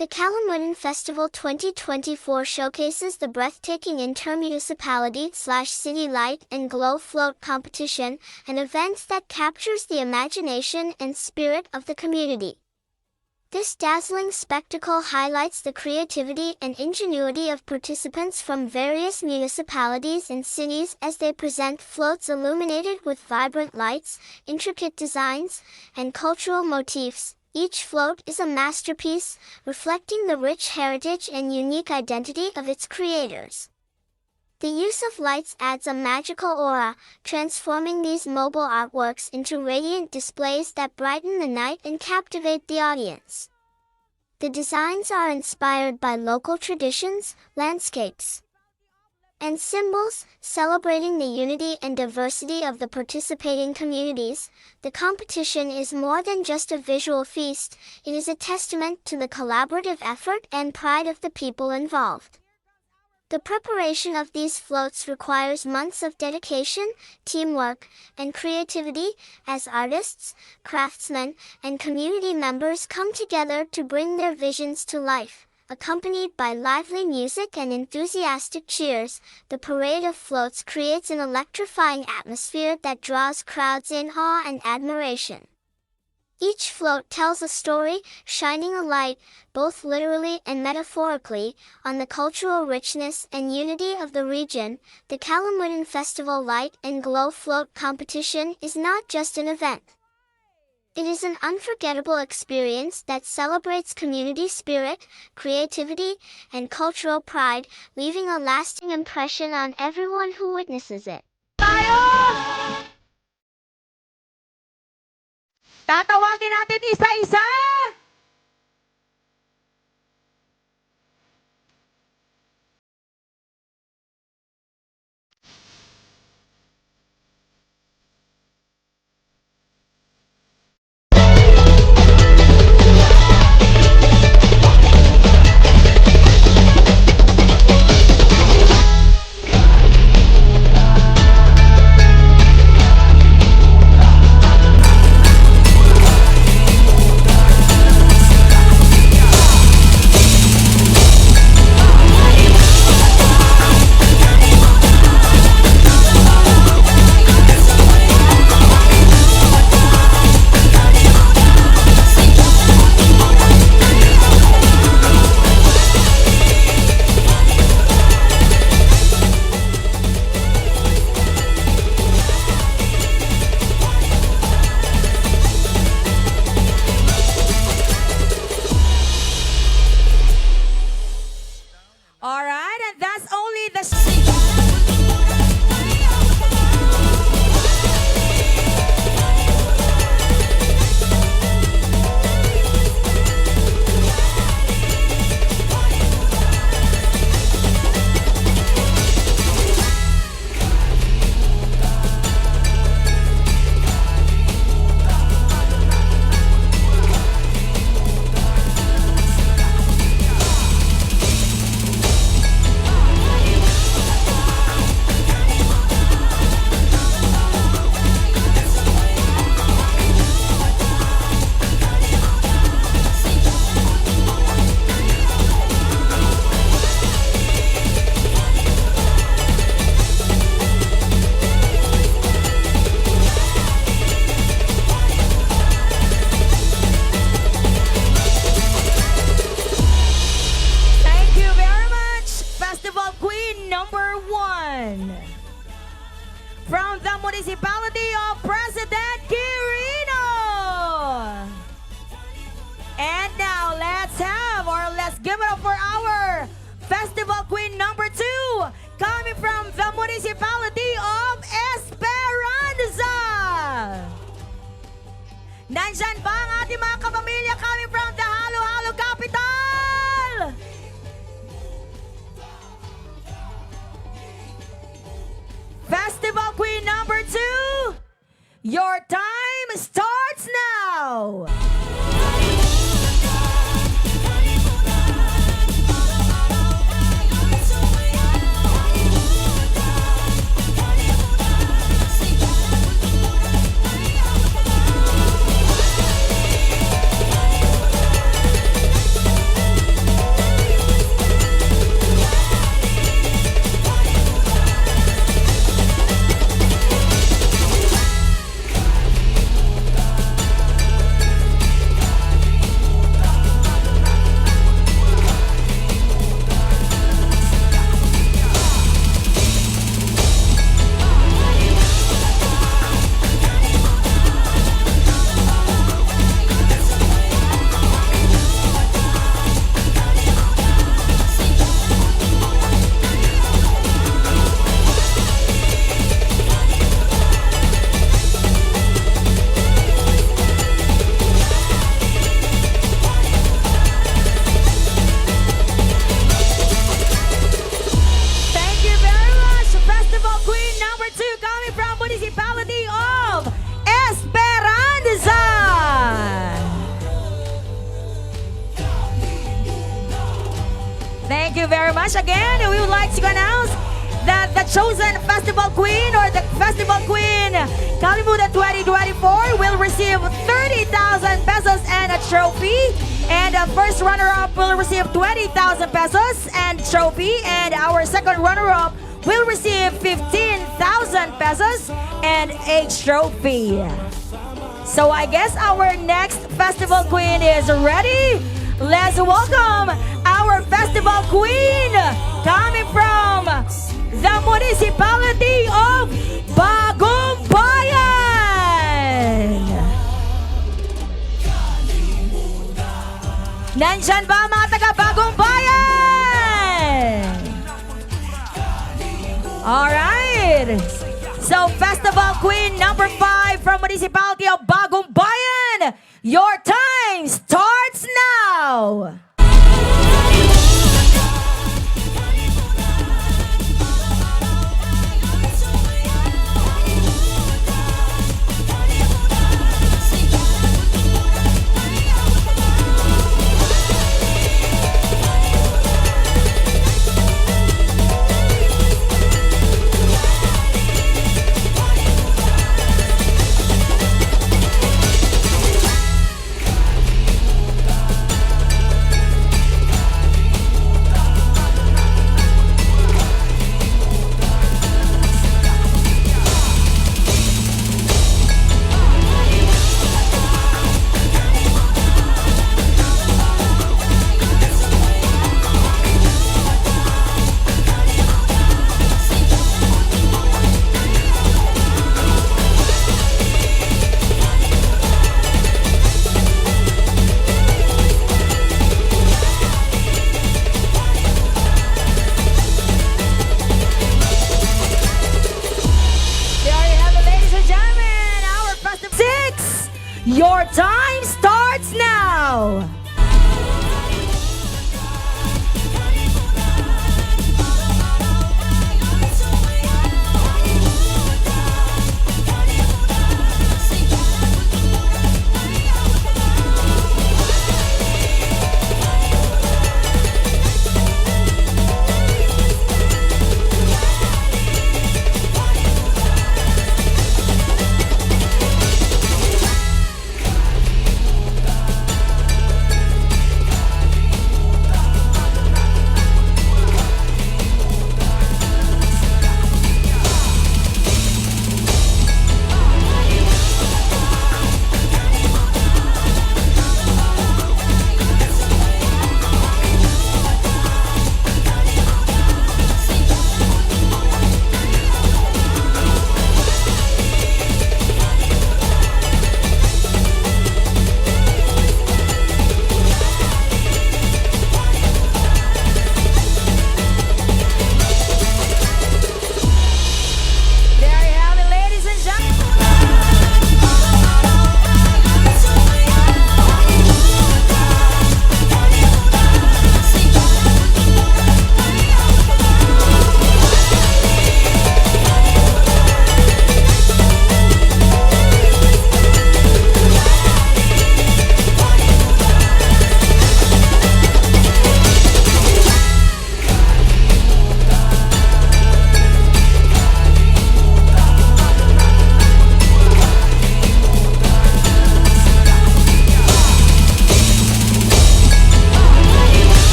The Kalimudan Festival 2024 showcases the breathtaking Inter-Municipality/City Light and Glow Float competition, an event that captures the imagination and spirit of the community. This dazzling spectacle highlights the creativity and ingenuity of participants from various municipalities and cities as they present floats illuminated with vibrant lights, intricate designs, and cultural motifs. Each float is a masterpiece, reflecting the rich heritage and unique identity of its creators. The use of lights adds a magical aura, transforming these mobile artworks into radiant displays that brighten the night and captivate the audience. The designs are inspired by local traditions, landscapes, and symbols, celebrating the unity and diversity of the participating communities. The competition is more than just a visual feast, it is a testament to the collaborative effort and pride of the people involved. The preparation of these floats requires months of dedication, teamwork, and creativity, as artists, craftsmen, and community members come together to bring their visions to life. Accompanied by lively music and enthusiastic cheers, the parade of floats creates an electrifying atmosphere that draws crowds in awe and admiration. Each float tells a story, shining a light, both literally and metaphorically, on the cultural richness and unity of the region. The Kalimudan Festival Light and Glow Float competition is not just an event. It is an unforgettable experience that celebrates community spirit, creativity, and cultural pride, leaving a lasting impression on everyone who witnesses it. Tatawagin natin isa-isa! From the Municipality of President Quirino. And now let's give it up for our Festival Queen number 2, coming from the Municipality of Esperanza. Nandyan ba ang ating mga kapamilya coming from the Halo-Halo Capital? Festival Queen number 2, your time starts now. Thank you very much. Again, we would like to announce that the chosen festival queen or the festival queen Kalimudan 2024 will receive 30,000 pesos and a trophy. And the first runner-up will receive 20,000 pesos and trophy. And our second runner-up will receive 15,000 pesos and a trophy. So I guess our next festival queen is ready. Let's welcome our festival queen coming from the municipality of Bagong Bayan. Nandyan ba mga taga Bagong Bayan? Alright. So festival queen number 5 from municipality of Bagong Bayan. Your time starts now. Your time starts now.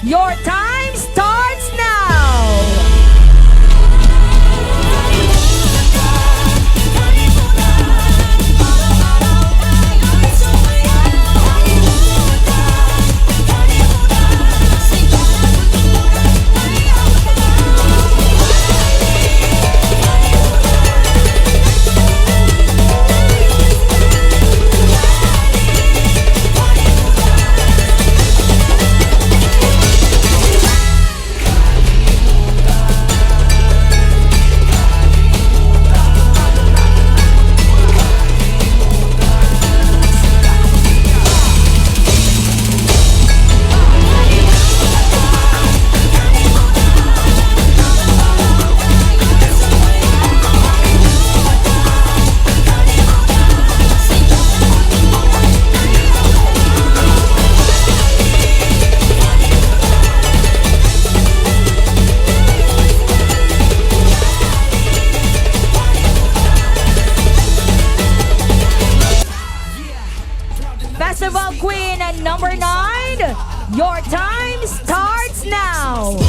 Your time starts now. number 9. Your time starts now.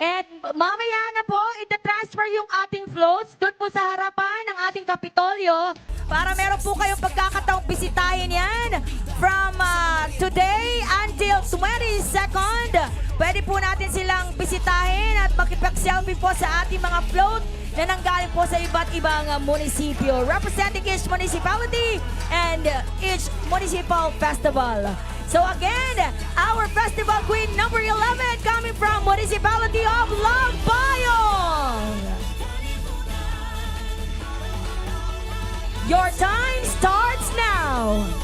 At mamaya na po, itatransfer yung ating floats doon po sa harapan ng ating Kapitolyo para meron po kayong pagkakataong bisitahin yan from today until 22nd. Pwede po natin silang bisitahin at makipag-selfie po sa ating mga float na nanggaling po sa iba't ibang munisipyo, representing each municipality and each municipal festival. So again, our festival queen number 11 coming from Municipality of Lagbayong. Your time starts now.